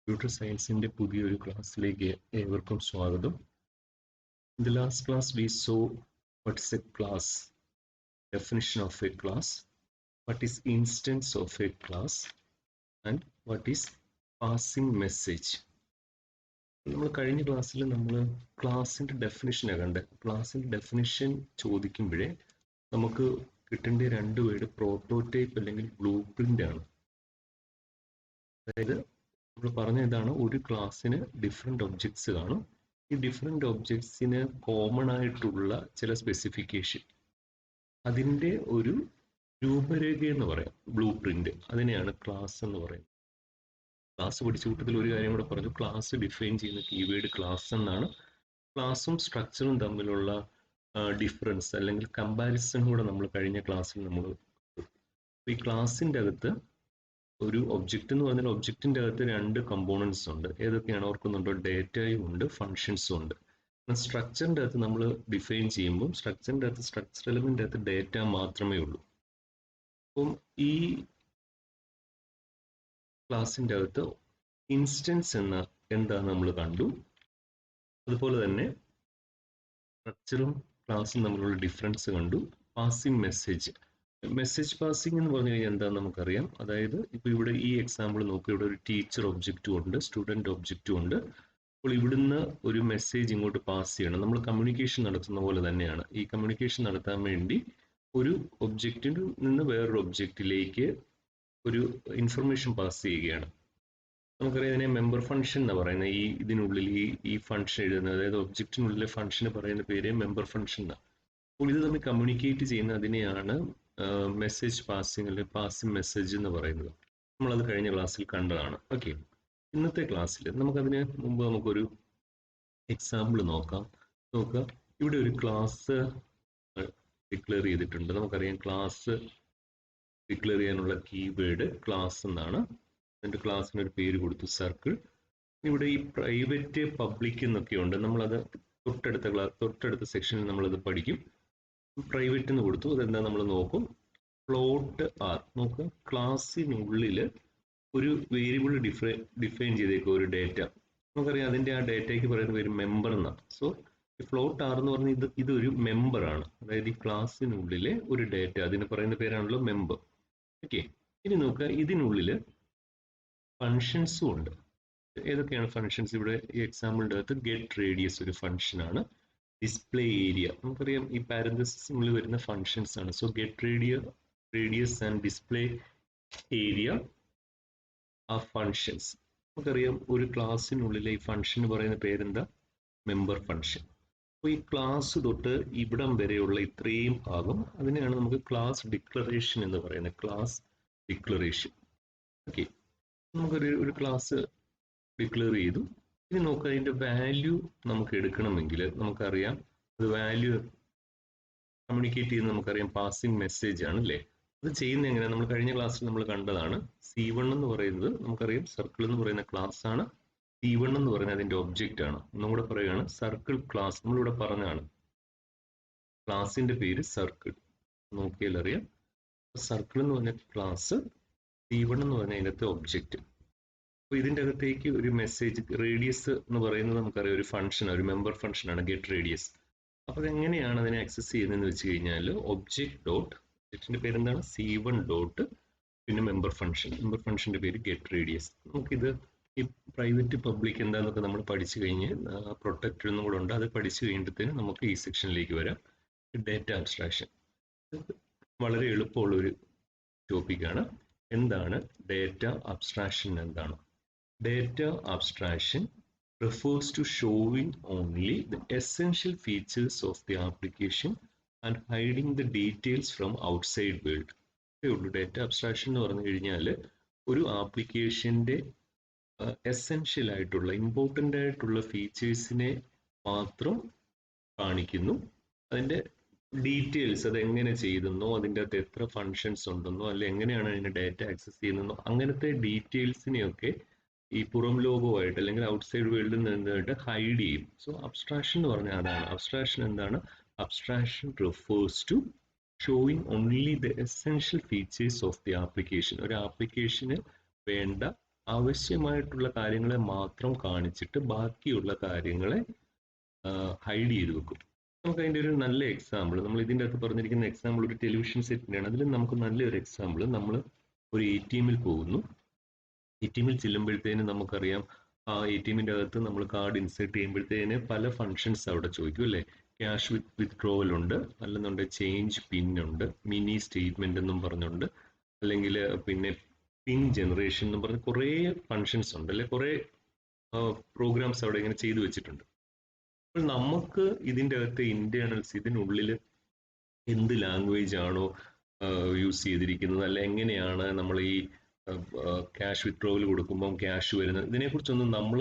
Computer സയൻസിന്റെ പുതിയൊരു ക്ലാസ്സിലേക്ക് ഏവർക്കും സ്വാഗതം. In the last class we saw what is a class, definition of a class, what is instance of a class, and what is passing message. നമ്മൾ കഴിഞ്ഞ ക്ലാസ്സിൽ നമ്മൾ ക്ലാസിന്റെ ഡെഫിനിഷനാണ് കണ്ടത്. ക്ലാസിന്റെ ഡെഫിനിഷൻ ചോദിക്കുമ്പോഴേ നമുക്ക് കിട്ടേണ്ട രണ്ട് വേർഡ് പ്രോട്ടോടൈപ്പ് അല്ലെങ്കിൽ ബ്ലൂ പ്രിന്റ് ആണ്. അതായത് നമ്മൾ പറഞ്ഞ ഇതാണ്, ഒരു ക്ലാസ്സിന് ഡിഫറെന്റ് ഒബ്ജക്ട്സ് കാണും. ഈ ഡിഫറെന്റ് ഒബ്ജക്ട്സിന് കോമൺ ആയിട്ടുള്ള ചില സ്പെസിഫിക്കേഷൻ, അതിൻ്റെ ഒരു രൂപരേഖ എന്ന് പറയാം, ബ്ലൂ പ്രിന്റ്. അതിനെയാണ് ക്ലാസ് എന്ന് പറയുന്നത്. ക്ലാസ് പഠിച്ച കൂട്ടത്തിൽ ഒരു കാര്യം കൂടെ പറഞ്ഞു, ക്ലാസ് ഡിഫൈൻ ചെയ്യുന്ന കീവേഡ് ക്ലാസ് എന്നാണ്. ക്ലാസ്സും സ്ട്രക്ചറും തമ്മിലുള്ള ഡിഫറൻസ് അല്ലെങ്കിൽ കമ്പാരിസൺ കൂടെ നമ്മൾ കഴിഞ്ഞ ക്ലാസ്സിൽ നമ്മൾ ഈ ക്ലാസിൻ്റെ അകത്ത് ഒരു ഒബ്ജക്റ്റ് എന്ന് പറഞ്ഞാൽ ഒബ്ജക്റ്റിന്റെ അകത്ത് രണ്ട് കമ്പോണൻസ് ഉണ്ട്. ഏതൊക്കെയാണ് ഓർക്കുന്നുണ്ടോ? ഡേറ്റയും ഉണ്ട്, ഫങ്ഷൻസും ഉണ്ട്. സ്ട്രക്ചറിന്റെ അകത്ത് നമ്മൾ ഡിഫൈൻ ചെയ്യുമ്പോൾ സ്ട്രക്ചറിന്റെ അകത്ത് സ്ട്രക്ചർ എലമെന്റ് അകത്ത് ഡേറ്റ മാത്രമേ ഉള്ളൂ. അപ്പം ഈ ക്ലാസിന്റെ അകത്ത് ഇൻസ്റ്റൻസ് എന്താ നമ്മൾ കണ്ടു. അതുപോലെ തന്നെ സ്ട്രക്ചറും ക്ലാസും തമ്മിലുള്ള ഡിഫറൻസ് കണ്ടു. പാസിംഗ് മെസ്സേജ് പാസിംഗ് എന്ന് പറഞ്ഞു കഴിഞ്ഞാൽ എന്താണെന്ന് നമുക്കറിയാം. അതായത് ഇപ്പോൾ ഇവിടെ ഈ എക്സാമ്പിൾ നോക്കുക, ഇവിടെ ഒരു ടീച്ചർ ഒബ്ജക്റ്റും ഉണ്ട്, സ്റ്റുഡൻറ് ഒബ്ജക്റ്റും ഉണ്ട്. അപ്പോൾ ഇവിടുന്ന് ഒരു മെസ്സേജ് ഇങ്ങോട്ട് പാസ് ചെയ്യണം. നമ്മൾ കമ്മ്യൂണിക്കേഷൻ നടത്തുന്ന പോലെ തന്നെയാണ്. ഈ കമ്മ്യൂണിക്കേഷൻ നടത്താൻ വേണ്ടി ഒരു ഒബ്ജക്റ്റിൽ നിന്ന് വേറൊരു ഒബ്ജക്റ്റിലേക്ക് ഒരു ഇൻഫർമേഷൻ പാസ് ചെയ്യുകയാണ്. നമുക്കറിയാം ഇതിനെ മെമ്പർ ഫംഗ്ഷൻ എന്ന് പറയുന്നത്. ഇതിനുള്ളിൽ ഈ ഫംഗ്ഷൻ എഴുതുന്നത്, അതായത് ഒബ്ജക്റ്റിനുള്ളിലെ ഫംഗ്ഷന് പറയുന്ന പേര് മെമ്പർ ഫംഗ്ഷൻ എന്നാണ്. അപ്പോൾ ഇത് തമ്മിൽ കമ്മ്യൂണിക്കേറ്റ് ചെയ്യുന്ന അതിനെയാണ് മെസ്സേജ് പാസിംഗ് അല്ലെങ്കിൽ പാസിംഗ് മെസ്സേജ് എന്ന് പറയുന്നത്. നമ്മളത് കഴിഞ്ഞ ക്ലാസ്സിൽ കണ്ടതാണ്. ഓക്കെ, ഇന്നത്തെ ക്ലാസ്സിൽ നമുക്കതിന് മുമ്പ് നമുക്കൊരു എക്സാമ്പിൾ നോക്കാം. നോക്കുക, ഇവിടെ ഒരു ക്ലാസ് ഡിക്ലെയർ ചെയ്തിട്ടുണ്ട്. നമുക്കറിയാം ക്ലാസ് ഡിക്ലെയർ ചെയ്യാനുള്ള കീവേഡ് ക്ലാസ് എന്നാണ്. അതിൻ്റെ ക്ലാസ്സിന് ഒരു പേര് കൊടുത്തു, സർക്കിൾ. ഇവിടെ ഈ പ്രൈവറ്റ് പബ്ലിക് എന്നൊക്കെ ഉണ്ട്. നമ്മളത് തൊട്ടടുത്ത സെക്ഷനിൽ നമ്മളത് പഠിക്കും. പ്രൈവറ്റ് എന്ന് കൊടുത്തു. അതെന്താ നമ്മൾ നോക്കും. ഫ്ലോട്ട് ആർ നോക്കുക, ക്ലാസ്സിനുള്ളിൽ ഒരു വേരിയബിൾ ഡിഫൈൻ ചെയ്തേക്കും, ഒരു ഡേറ്റ. നമുക്കറിയാം അതിൻ്റെ ആ ഡേറ്റയ്ക്ക് പറയുന്ന പേര് മെമ്പർ എന്നാണ്. സോ ഈ ഫ്ലോട്ട് ആർ എന്ന് പറഞ്ഞാൽ ഇതൊരു മെമ്പറാണ്. അതായത് ഈ ക്ലാസ്സിനുള്ളിലെ ഒരു ഡേറ്റ, അതിന് പറയുന്ന പേരാണല്ലോ മെമ്പർ. ഓക്കെ, ഇനി നോക്കുക, ഇതിനുള്ളിൽ ഫങ്ഷൻസും ഉണ്ട്. ഏതൊക്കെയാണ് ഫങ്ഷൻസ്? ഇവിടെ ഈ എക്സാമ്പിളിൻ്റെ അകത്ത് ഗെറ്റ് റേഡിയസ് ഒരു ഫങ്ഷനാണ്. ഡിസ്പ്ലേ ഏരിയ, നമുക്കറിയാം ഈ പാരന്തസിസിനുള്ളിൽ വരുന്ന ഫങ്ഷൻസ് ആണ്. So get radius and display area ആ ഫങ്ഷൻസ്. നമുക്കറിയാം ഒരു ക്ലാസ്സിനുള്ളിലെ ഈ ഫങ്ഷൻ പറയുന്ന പേരെന്താ? Member function. അപ്പോൾ ഈ ക്ലാസ് തൊട്ട് ഇവിടം വരെയുള്ള ഇത്രയും ഭാഗം, അതിനെയാണ് നമുക്ക് ക്ലാസ് ഡിക്ലറേഷൻ എന്ന് പറയുന്നത്. Class declaration. ഓക്കെ, നമുക്കൊരു ക്ലാസ് ഡിക്ലെയർ ചെയ്തു. ഇനി നോക്കുക, അതിൻ്റെ വാല്യൂ നമുക്ക് എടുക്കണമെങ്കിൽ നമുക്കറിയാം അത് വാല്യൂ കമ്മ്യൂണിക്കേറ്റ് ചെയ്യുന്നത് നമുക്കറിയാം പാസിംഗ് മെസ്സേജ് ആണ് അല്ലേ? അത് ചെയ്യുന്നത് എങ്ങനെയാണ്? നമ്മൾ കഴിഞ്ഞ ക്ലാസ്സിൽ നമ്മൾ കണ്ടതാണ്. C1 എന്ന് പറയുന്നത് നമുക്കറിയാം സർക്കിൾ എന്ന് പറയുന്ന ക്ലാസ് ആണ്. C1 എന്ന് പറയുന്നത് അതിൻ്റെ ഒബ്ജക്റ്റ് ആണ്. ഒന്നും കൂടെ പറയുകയാണ്, സർക്കിൾ ക്ലാസ്. നമ്മളിവിടെ പറഞ്ഞതാണ് ക്ലാസിന്റെ പേര് സർക്കിൾ. നോക്കിയാൽ അറിയാം, സർക്കിൾ എന്ന് പറഞ്ഞ ക്ലാസ്, C1 എന്ന് പറഞ്ഞ അതിനകത്തെ ഒബ്ജക്റ്റ്. അപ്പോൾ ഇതിൻ്റെ അകത്തേക്ക് ഒരു മെസ്സേജ്, റേഡിയസ് എന്ന് പറയുന്നത് നമുക്കറിയാം ഒരു ഫംഗ്ഷൻ, ഒരു മെമ്പർ ഫംഗ്ഷനാണ് ഗെറ്റ് റേഡിയസ്. അപ്പോൾ അതെങ്ങനെയാണ് അതിനെ ആക്സസ് ചെയ്യുന്നതെന്ന് വെച്ച് കഴിഞ്ഞാൽ ഒബ്ജക്റ്റിന്റെ പേരെന്താണ്? C1 ഡോട്ട് പിന്നെ മെമ്പർ ഫംഗ്ഷന്റെ പേര് ഗെറ്റ് റേഡിയസ്. നമുക്കിത് ഈ പ്രൈവറ്റ് പബ്ലിക് എന്താണെന്നൊക്കെ നമ്മൾ പഠിച്ചു കഴിഞ്ഞ് പ്രൊട്ടക്റ്റഡ് എന്നും കൂടെ ഉണ്ട്. അത് പഠിച്ചു കഴിയുമ്പോഴത്തേന് നമുക്ക് ഈ സെക്ഷനിലേക്ക് വരാം. ഡേറ്റ അബ്സ്ട്രാക്ഷൻ വളരെ എളുപ്പമുള്ളൊരു ടോപ്പിക്കാണ്. എന്താണ് ഡേറ്റ അബ്സ്ട്രാക്ഷൻ? എന്താണ് data abstraction? Refers to showing only the essential features of the application and hiding the details from outside world. Data abstraction എന്ന് പറഞ്ഞു കഴിഞ്ഞാൽ ഒരു ആപ്ലിക്കേഷൻ്റെ എസെൻഷ്യൽ ആയിട്ടുള്ള ഇമ്പോർട്ടൻ്റ് ആയിട്ടുള്ള ഫീച്ചേഴ്സിനെ മാത്രം കാണിക്കുന്നു. അതിൻ്റെ ഡീറ്റെയിൽസ്, അത് എങ്ങനെ ചെയ്തെന്നോ, അതിൻ്റെ അകത്ത് എത്ര ഫങ്ഷൻസ് ഉണ്ടെന്നോ, അല്ലെ എങ്ങനെയാണ് അതിൻ്റെ ഡേറ്റ ആക്സസ് ചെയ്യുന്നതെന്നോ, അങ്ങനത്തെ ഡീറ്റെയിൽസിനെയൊക്കെ ഈ പുറം ലോകവുമായിട്ട് അല്ലെങ്കിൽ ഔട്ട്സൈഡ് വേൾഡിൽ നിന്നായിട്ട് ഹൈഡ് ചെയ്യും. സോ അബ്സ്ട്രാക്ഷൻ എന്ന് പറഞ്ഞാൽ അതാണ്. അബ്സ്ട്രാക്ഷൻ എന്താണ്? Abstraction refers to showing only the essential features of the application. ഒരു ആപ്ലിക്കേഷന് വേണ്ട ആവശ്യമായിട്ടുള്ള കാര്യങ്ങളെ മാത്രം കാണിച്ചിട്ട് ബാക്കിയുള്ള കാര്യങ്ങളെ ഹൈഡ് ചെയ്ത് വെക്കും. നമുക്ക് അതിൻ്റെ ഒരു നല്ല എക്സാമ്പിൾ, നമ്മൾ ഇതിൻ്റെ അകത്ത് പറഞ്ഞിരിക്കുന്ന എക്സാമ്പിൾ ഒരു ടെലിവിഷൻ സെറ്റിൻ്റെയാണ്. അതിൽ നമുക്ക് നല്ലൊരു എക്സാമ്പിൾ, നമ്മൾ ഒരു ATM പോകുന്നു. ATM ചെല്ലുമ്പോഴത്തേന് നമുക്കറിയാം ആ ATM അകത്ത് നമ്മൾ കാർഡ് ഇൻസേർട്ട് ചെയ്യുമ്പോഴത്തേന് പല ഫങ്ഷൻസ് അവിടെ ചോദിക്കും അല്ലേ. ക്യാഷ് വിത്ഡ്രോവൽ ഉണ്ട്, അല്ലെന്നുണ്ടെങ്കിൽ ചേഞ്ച് പിൻ ഉണ്ട്, മിനി സ്റ്റേറ്റ്മെന്റ് എന്നും പറഞ്ഞുണ്ട്, അല്ലെങ്കിൽ പിന്നെ പിൻ ജനറേഷൻ എന്നും പറഞ്ഞ് കുറേ ഫങ്ഷൻസ് ഉണ്ട് അല്ലെ, കുറേ പ്രോഗ്രാംസ് അവിടെ ഇങ്ങനെ ചെയ്തു വെച്ചിട്ടുണ്ട്. അപ്പോൾ നമുക്ക് ഇതിൻ്റെ അകത്ത് ഇന്റേണൽസ് ഇതിനുള്ളിൽ എന്ത് ലാംഗ്വേജ് ആണോ യൂസ് ചെയ്തിരിക്കുന്നത്, അല്ലെ എങ്ങനെയാണ് നമ്മൾ ഈ ക്യാഷ് വിത്ഡ്രോവൽ കൊടുക്കുമ്പോൾ ക്യാഷ് വരുന്നത്, ഇതിനെക്കുറിച്ചൊന്നും നമ്മൾ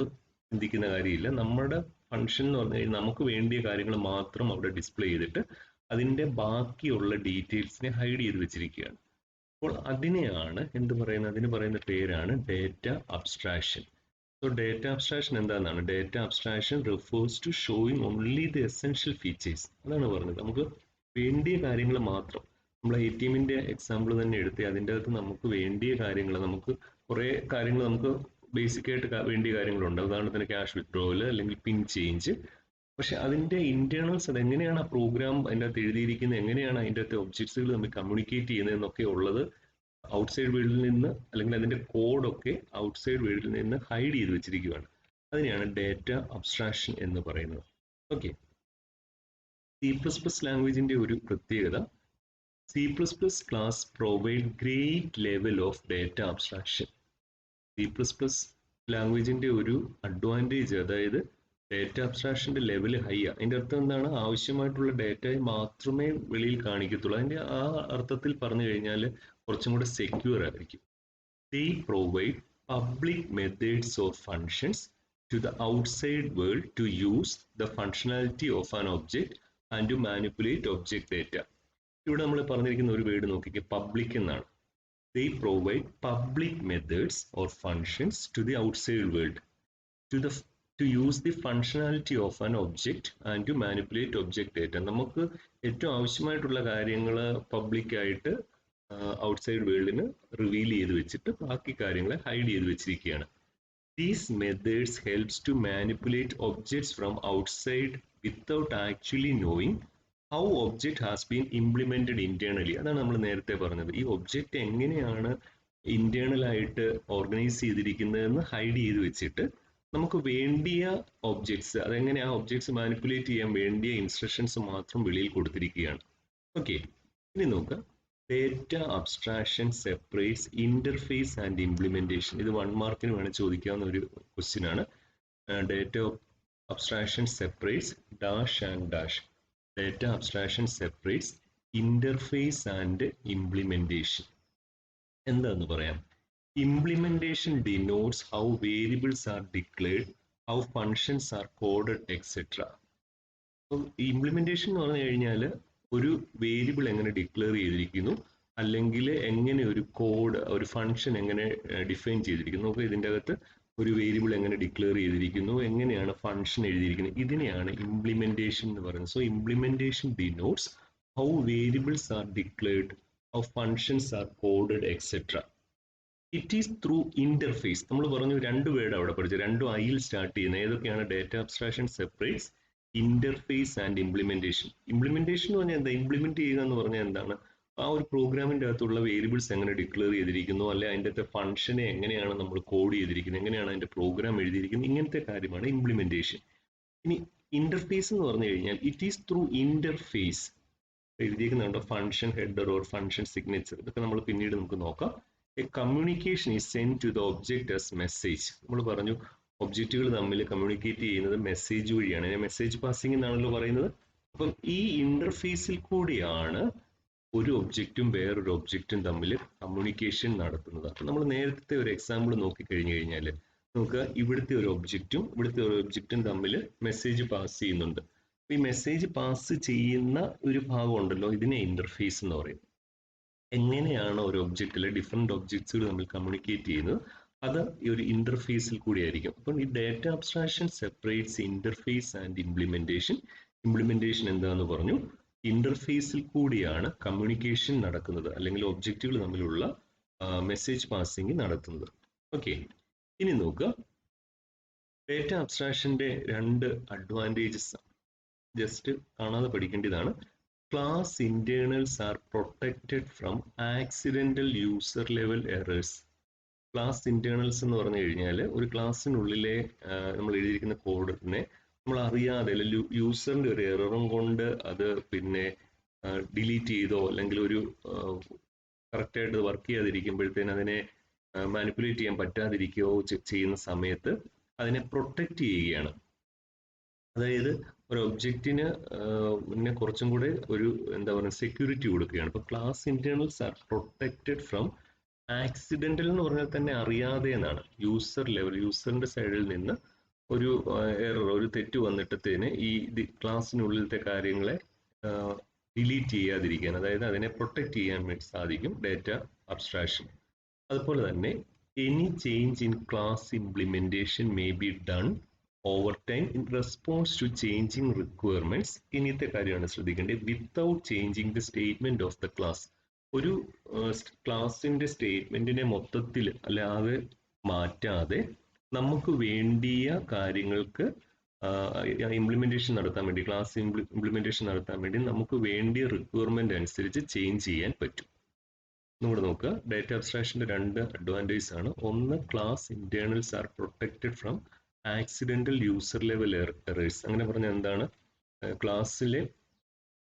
ചിന്തിക്കുന്ന കാര്യമില്ല. നമ്മുടെ ഫംഗ്ഷൻ എന്ന് പറഞ്ഞു കഴിഞ്ഞാൽ നമുക്ക് വേണ്ടിയ കാര്യങ്ങൾ മാത്രം അവിടെ ഡിസ്പ്ലേ ചെയ്തിട്ട് അതിൻ്റെ ബാക്കിയുള്ള ഡീറ്റെയിൽസിനെ ഹൈഡ് ചെയ്ത് വെച്ചിരിക്കുകയാണ്. അപ്പോൾ അതിനെയാണ് എന്ത് പറയുന്നത്, അതിന് പറയുന്ന പേരാണ് data abstraction. So data abstraction എന്താണെന്നാണ്, data abstraction refers to showing only the essential features. അതാണ് പറഞ്ഞത്, നമുക്ക് വേണ്ടിയ കാര്യങ്ങൾ മാത്രം. നമ്മൾ ATM എക്സാമ്പിൾ തന്നെ എടുത്ത് അതിൻ്റെ അകത്ത് നമുക്ക് വേണ്ടിയ കാര്യങ്ങൾ, നമുക്ക് കുറേ കാര്യങ്ങൾ നമുക്ക് ബേസിക് ആയിട്ട് വേണ്ടിയ കാര്യങ്ങളുണ്ട്. ഉദാഹരണത്തിന് ക്യാഷ് വിത്ഡ്രോവൽ അല്ലെങ്കിൽ പിൻ ചേഞ്ച്. പക്ഷെ അതിൻ്റെ ഇന്റേണൽസ് അതെങ്ങനെയാണ് ആ പ്രോഗ്രാം അതിൻ്റെ അകത്ത് എഴുതിയിരിക്കുന്നത്, എങ്ങനെയാണ് അതിൻ്റെ അകത്ത് ഒബ്ജക്ട്സുകൾ തമ്മിൽ കമ്മ്യൂണിക്കേറ്റ് ചെയ്യുന്നത് എന്നൊക്കെ ഉള്ളത് ഔട്ട്സൈഡ് വേൾഡിൽ നിന്ന്, അല്ലെങ്കിൽ അതിൻ്റെ കോഡൊക്കെ ഔട്ട്സൈഡ് വേൾഡിൽ നിന്ന് ഹൈഡ് ചെയ്ത് വെച്ചിരിക്കുകയാണ്. അതിനെയാണ് ഡേറ്റ അബ്സ്ട്രാക്ഷൻ എന്ന് പറയുന്നത്. ഓക്കെ, C++ ലാംഗ്വേജിന്റെ ഒരു പ്രത്യേകത, C++ class provide great level of data abstraction. C++ ലാംഗ്വേജിന്റെ ഒരു അഡ്വാൻറ്റേജ്, അതായത് ഡേറ്റ അബ്സ്ട്രാക്ഷന്റെ ലെവൽ ഹൈ ആണ്. അതിന്റെ അർത്ഥം എന്താണ്, ആവശ്യമായിട്ടുള്ള ഡേറ്റയെ മാത്രമേ വെളിയിൽ കാണിക്കത്തുള്ളൂ. അതിന്റെ ആ അർത്ഥത്തിൽ പറഞ്ഞു കഴിഞ്ഞാൽ കുറച്ചും കൂടെ സെക്യൂർ ആയിരിക്കും. They provide public methods or functions to the outside world to use the functionality of an object and to manipulate object data. ഇവിടെ നമ്മൾ പറഞ്ഞിരിക്കുന്ന ഒരു വേർഡ് നോക്കിക്കേ, പബ്ലിക് എന്നാണ്. They provide public methods or functions to the outside world to use the functionality of an object and to manipulate object data. നമുക്ക് ഏറ്റവും ആവശ്യമായിട്ടുള്ള കാര്യങ്ങൾ പബ്ലിക്കായിട്ട് ഔട്ട്സൈഡ് വേൾഡിന് റിവീൽ ചെയ്ത് വെച്ചിട്ട് ബാക്കി കാര്യങ്ങളെ ഹൈഡ് ചെയ്ത് വെച്ചിരിക്കുകയാണ്. These methods helps to manipulate objects from outside without actually knowing how object has been implemented internally. അതാണ് നമ്മൾ നേരത്തെ പറഞ്ഞത്, ഈ ഒബ്ജക്റ്റ് എങ്ങനെയാണ് ഇന്റേണൽ ആയിട്ട് ഓർഗനൈസ് ചെയ്തിരിക്കുന്നതെന്ന് ഹൈഡ് ചെയ്ത് വെച്ചിട്ട് നമുക്ക് വേണ്ടിയ ഒബ്ജക്ട്സ്, അതെങ്ങനെ ആ ഒബ്ജക്ട്സ് മാനിപ്പുലേറ്റ് ചെയ്യാൻ വേണ്ടിയ ഇൻസ്ട്രക്ഷൻസ് മാത്രം വെളിയിൽ കൊടുത്തിരിക്കുകയാണ്. ഓക്കെ, ഇനി നോക്കാം. Data abstraction separates interface and implementation. ഇത് 1 മാർക്കിന് വേണം ചോദിക്കാവുന്ന ഒരു ക്വസ്റ്റ്യൻ ആണ്. Data abstraction separates dash and dash. Data abstraction separates interface and implementation. എന്താന്ന് പറയാം. Implementation denotes how variables are declared, how functions are coded, etc. അപ്പം ഇംപ്ലിമെന്റേഷൻ എന്ന് പറഞ്ഞു കഴിഞ്ഞാൽ ഒരു വേരിയബിൾ എങ്ങനെ ഡിക്ലെയർ ചെയ്തിരിക്കുന്നു, അല്ലെങ്കിൽ എങ്ങനെ ഒരു കോഡ്, ഒരു ഫംഗ്ഷൻ എങ്ങനെ ഡിഫൈൻ ചെയ്തിരിക്കുന്നു. നമുക്ക് ഇതിൻ്റെ അകത്ത് ഒരു വേരിയബിൾ എങ്ങനെ ഡിക്ലെയർ ചെയ്തിരിക്കുന്നു, എങ്ങനെയാണ് ഫംഗ്ഷൻ എഴുതിയിരിക്കുന്നത്, ഇതിനെയാണ് ഇംപ്ലിമെന്റേഷൻ എന്ന് പറയുന്നത്. So implementation denotes how variables are declared, how functions R coded, etcetera. It is through interface. നമ്മൾ പറഞ്ഞു 2 വേർഡ് അവിടെ പഠിച്ചു, 2 ഐയിൽ സ്റ്റാർട്ട് ചെയ്യുന്നത്. ഏതൊക്കെയാണ്? Data abstraction separates interface and implementation. Implementation എന്ന് പറഞ്ഞാൽ എന്താ? ഇംപ്ലിമെന്റ് ചെയ്യുക എന്ന് പറഞ്ഞാൽ എന്താണ്? ആ ഒരു പ്രോഗ്രാമിന്റെ അകത്തുള്ള വേരിയബിൾസ് എങ്ങനെ ഡിക്ലെയർ ചെയ്തിരിക്കുന്നു, അല്ലെ അതിൻ്റെ അകത്തെ ഫംഗ്ഷനെ എങ്ങനെയാണ് നമ്മൾ കോഡ് ചെയ്തിരിക്കുന്നത്, എങ്ങനെയാണ് അതിന്റെ പ്രോഗ്രാം എഴുതിയിരിക്കുന്നത്, ഇങ്ങനത്തെ കാര്യമാണ് ഇംപ്ലിമെന്റേഷൻ. ഇനി ഇന്റർഫേസ് എന്ന് പറഞ്ഞു കഴിഞ്ഞാൽ ഇറ്റ് ഈസ് ത്രൂ ഇന്റർഫേസ്. എഴുതിയിരിക്കുന്നുണ്ട് function header or function signature, ഇതൊക്കെ നമ്മൾ പിന്നീട് നമുക്ക് നോക്കാം. A communication is sent to the object as message. നമ്മൾ പറഞ്ഞു ഒബ്ജക്റ്റുകൾ തമ്മിൽ കമ്മ്യൂണിക്കേറ്റ് ചെയ്യുന്നത് മെസ്സേജ് വഴിയാണ്. മെസ്സേജ് പാസിംഗ് എന്നാണല്ലോ പറയുന്നത്. അപ്പം ഈ ഇന്റർഫേസിൽ കൂടിയാണ് ഒരു ഒബ്ജക്റ്റും വേറൊരു ഒബ്ജക്റ്റും തമ്മിൽ കമ്മ്യൂണിക്കേഷൻ നടത്തുന്നത്. അപ്പം നമ്മൾ നേരത്തെ ഒരു എക്സാമ്പിൾ നോക്കിക്കഴിഞ്ഞു കഴിഞ്ഞാൽ നമുക്ക് ഇവിടുത്തെ ഒരു ഒബ്ജക്റ്റും തമ്മിൽ മെസ്സേജ് പാസ് ചെയ്യുന്നുണ്ട്. ഈ മെസ്സേജ് പാസ് ചെയ്യുന്ന ഒരു ഭാഗം ഉണ്ടല്ലോ, ഇതിനെ ഇന്റർഫേസ് എന്ന് പറയും. എങ്ങനെയാണ് ഒരു ഒബ്ജക്റ്റിൽ ഡിഫറെന്റ് ഒബ്ജക്ട്സുകൾ നമ്മൾ കമ്മ്യൂണിക്കേറ്റ് ചെയ്യുന്നത്, അത് ഈ ഒരു ഇന്റർഫേസിൽ കൂടി ആയിരിക്കും. അപ്പം ഈ data abstraction separates interface and implementation. Implementation എന്താന്ന് പറഞ്ഞു, ഇന്റർഫേസിൽ കൂടിയാണ് കമ്മ്യൂണിക്കേഷൻ നടക്കുന്നത്, അല്ലെങ്കിൽ ഒബ്ജക്റ്റുകൾ തമ്മിലുള്ള മെസ്സേജ് പാസിംഗ് നടത്തുന്നത്. ഓക്കെ, ഇനി നോക്കുക, ഡേറ്റ അബ്സ്ട്രാക്ഷന്റെ രണ്ട് അഡ്വാൻറ്റേജസ് ജസ്റ്റ് കാണാതെ പഠിക്കേണ്ടതാണ്. Class internals are protected from accidental user level errors. Class internals എന്ന് പറഞ്ഞു കഴിഞ്ഞാൽ ഒരു ക്ലാസ്സിനുള്ളിലെ നമ്മൾ എഴുതിയിരിക്കുന്ന കോഡിനെ നമ്മൾ അറിയാതെ യൂസറിന്റെ ഒരു എററും കൊണ്ട് അത് പിന്നെ ഡിലീറ്റ് ചെയ്തോ അല്ലെങ്കിൽ ഒരു കറക്റ്റായിട്ട് വർക്ക് ചെയ്യാതിരിക്കുമ്പോഴത്തേന് അതിനെ മാനിപ്പുലേറ്റ് ചെയ്യാൻ പറ്റാതിരിക്കുകയോ ചെയ്യുന്ന സമയത്ത് അതിനെ പ്രൊട്ടക്റ്റ് ചെയ്യുകയാണ്. അതായത് ഒരു ഒബ്ജക്റ്റിന് പിന്നെ കുറച്ചും കൂടെ ഒരു എന്താ പറയുക സെക്യൂരിറ്റി കൊടുക്കുകയാണ്. ഇപ്പോൾ class internals are protected from accidental എന്ന് പറഞ്ഞാൽ തന്നെ അറിയാതെ എന്നാണ്. യൂസർ ലെവൽ, യൂസറിന്റെ സൈഡിൽ നിന്ന് ഒരു എറർ, ഒരു തെറ്റ് വന്നിട്ടത്തേന് ഈ ക്ലാസ്സിനുള്ളിലത്തെ കാര്യങ്ങളെ ഡിലീറ്റ് ചെയ്യാതിരിക്കാൻ, അതായത് അതിനെ പ്രൊട്ടക്റ്റ് ചെയ്യാൻ വേണ്ടി സാധിക്കും ഡേറ്റ അബ്സ്ട്രാക്ഷൻ. അതുപോലെ തന്നെ any change in class implementation may be done over time in response to changing requirements. ഇനിയത്തെ കാര്യമാണ് ശ്രദ്ധിക്കേണ്ടത്. Without changing the statement of the class. ഒരു ക്ലാസിന്റെ സ്റ്റേറ്റ്മെന്റിനെ മൊത്തത്തിൽ അല്ലാതെ മാറ്റാതെ നമുക്ക് വേണ്ടിയ കാര്യങ്ങൾക്ക് ഇംപ്ലിമെന്റേഷൻ നടത്താൻ വേണ്ടി, ക്ലാസ് ഇംപ്ലിമെന്റേഷൻ നടത്താൻ വേണ്ടി നമുക്ക് വേണ്ടിയ റിക്വയർമെന്റ് അനുസരിച്ച് ചേഞ്ച് ചെയ്യാൻ പറ്റും. ഇവിടെ നോക്കുക, ഡേറ്റ അബ്സ്ട്രാക്ഷന്റെ രണ്ട് അഡ്വാൻറ്റേജസ് ആണ്. ഒന്ന്, class internals are protected from accidental user level errors. അങ്ങനെ പറഞ്ഞാൽ എന്താണ്? ക്ലാസ്സിലെ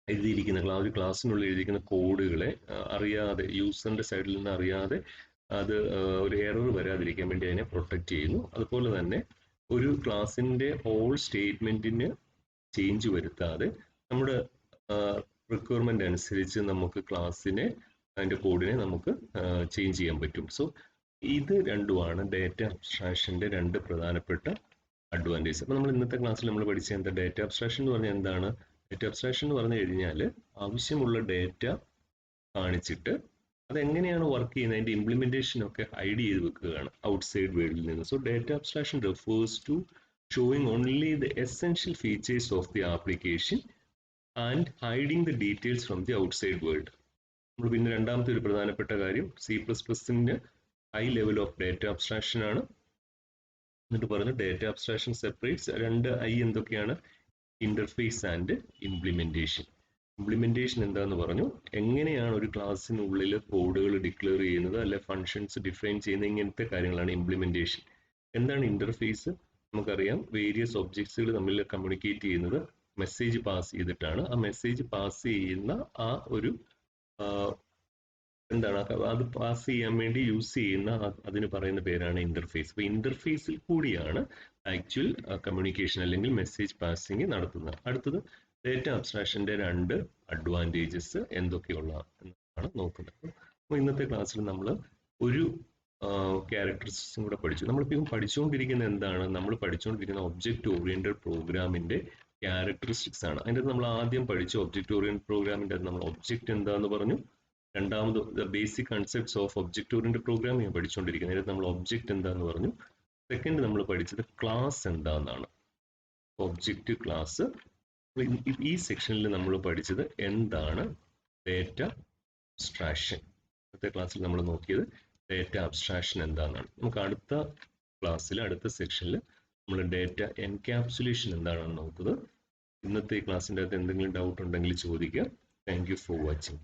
എഴുതിയിരിക്കുന്ന ഒരു ക്ലാസ്സിനുള്ളിൽ എഴുതിയിരിക്കുന്ന കോഡുകളെ അറിയാതെ, യൂസറിന്റെ സൈഡിൽ നിന്ന് അറിയാതെ അത് ഒരു എറർ വരാതിരിക്കാൻ വേണ്ടി അതിനെ പ്രൊട്ടക്റ്റ് ചെയ്യുന്നു. അതുപോലെ തന്നെ ഒരു ക്ലാസിന്റെ ഹോൾ സ്റ്റേറ്റ്മെന്റിന് ചേഞ്ച് വരുത്താതെ നമ്മുടെ റിക്വയർമെന്റ് അനുസരിച്ച് നമുക്ക് ക്ലാസ്സിനെ, അതിന്റെ കോഡിനെ നമുക്ക് ചേഞ്ച് ചെയ്യാൻ പറ്റും. സോ ഇത് രണ്ടുമാണ് ഡേറ്റ അബ്സ്ട്രാക്ഷന്റെ രണ്ട് പ്രധാനപ്പെട്ട അഡ്വാൻറ്റേജ്. അപ്പോൾ നമ്മൾ ഇന്നത്തെ ക്ലാസ്സിൽ നമ്മൾ പഠിച്ച എന്താ ഡേറ്റ അബ്സ്ട്രാക്ഷൻ എന്ന് പറഞ്ഞാൽ എന്താണ്? ഡേറ്റ അബ്സ്ട്രാക്ഷൻ എന്ന് പറഞ്ഞു കഴിഞ്ഞാൽ ആവശ്യമുള്ള ഡേറ്റ കാണിച്ചിട്ട് അതെങ്ങനെയാണ് വർക്ക് ചെയ്യുന്നത്, അതിന്റെ ഇംപ്ലിമെന്റേഷൻ ഒക്കെ ഹൈഡ് ചെയ്ത് വെക്കുകയാണ് ഔട്ട്സൈഡ് വേൾഡിൽ നിന്ന്. So data abstraction refers to showing only the essential features of the application and hiding the details from the outside world. നമ്മൾ പിന്നെ രണ്ടാമത്തെ ഒരു പ്രധാനപ്പെട്ട കാര്യം C++ന്റെ high level of data abstraction ആണ്. എന്നിട്ട് പറഞ്ഞു ഡേറ്റ അബ്സ്ട്രാക്ഷൻ സെപ്പറേറ്റ്സ് രണ്ട് ഐ എന്തൊക്കെയാണ്? Interface and implementation. ഇംപ്ലിമെന്റേഷൻ എന്താന്ന് പറഞ്ഞു, എങ്ങനെയാണ് ഒരു ക്ലാസ്സിനുള്ളിൽ കോഡുകൾ ഡിക്ലെയർ ചെയ്യുന്നത്, അല്ലെ ഫങ്ഷൻസ് ഡിഫൈൻ ചെയ്യുന്നത്, ഇങ്ങനത്തെ കാര്യങ്ങളാണ് ഇംപ്ലിമെന്റേഷൻ. എന്താണ് ഇന്റർഫേസ്? നമുക്കറിയാം, വേരിയസ് ഒബ്ജക്ട്സുകൾ തമ്മിൽ കമ്മ്യൂണിക്കേറ്റ് ചെയ്യുന്നത് മെസ്സേജ് പാസ് ചെയ്തിട്ടാണ്. ആ മെസ്സേജ് പാസ് ചെയ്യുന്ന ആ ഒരു എന്താണ് അത് പാസ് ചെയ്യാൻ വേണ്ടി യൂസ് ചെയ്യുന്ന അതിന് പറയുന്ന പേരാണ് ഇന്റർഫേസ്. അപ്പൊ ഇന്റർഫേസിൽ കൂടിയാണ് ആക്ച്വൽ കമ്മ്യൂണിക്കേഷൻ അല്ലെങ്കിൽ മെസ്സേജ് പാസിംഗ് നടത്തുന്നത്. അടുത്തത് ഡേറ്റ അബ്സ്ട്രാക്ഷന്റെ രണ്ട് അഡ്വാൻറ്റേജസ് എന്തൊക്കെയുള്ള എന്നാണ് നോക്കുന്നത്. അപ്പോൾ ഇന്നത്തെ ക്ലാസ്സിൽ നമ്മൾ ഒരു ക്യാരക്ടറിസ്റ്റിക്സും കൂടെ പഠിച്ചു. നമ്മളിപ്പോൾ പഠിച്ചുകൊണ്ടിരിക്കുന്ന എന്താണ്? നമ്മൾ പഠിച്ചുകൊണ്ടിരിക്കുന്ന ഒബ്ജക്റ്റ് ഓറിയന്റഡ് പ്രോഗ്രാമിന്റെ ക്യാരക്ടറിസ്റ്റിക്സ് ആണ്. അതിൻ്റെ നമ്മൾ ആദ്യം പഠിച്ച ഒബ്ജക്റ്റ് ഓറിയന്റഡ് പ്രോഗ്രാമിന്റെ നമ്മൾ ഒബ്ജക്റ്റ് എന്താന്ന് പറഞ്ഞു. രണ്ടാമത് basic concepts of object oriented programming പഠിച്ചുകൊണ്ടിരിക്കുന്നത്. അതിനകത്ത് നമ്മൾ ഒബ്ജക്റ്റ് എന്താന്ന് പറഞ്ഞു. സെക്കൻഡ് നമ്മൾ പഠിച്ചത് ക്ലാസ് എന്താണെന്നാണ്, ഒബ്ജക്റ്റ് ക്ലാസ്. ഈ സെക്ഷനിൽ നമ്മൾ പഠിച്ചത് എന്താണ് ഡേറ്റ അബ്സ്ട്രാക്ഷൻ. അടുത്ത ക്ലാസ്സിൽ നമ്മൾ നോക്കിയത് ഡേറ്റ അബ്സ്ട്രാക്ഷൻ എന്താണെന്നാണ്. നമുക്ക് അടുത്ത ക്ലാസ്സിൽ, അടുത്ത സെക്ഷനിൽ നമ്മൾ ഡേറ്റ എൻക്യാപ്സുലേഷൻ എന്താണെന്ന് നോക്കുന്നത്. ഇന്നത്തെ ക്ലാസ്സിൻ്റെ അകത്ത് എന്തെങ്കിലും ഡൗട്ട് ഉണ്ടെങ്കിൽ ചോദിക്കുക. Thank you for watching.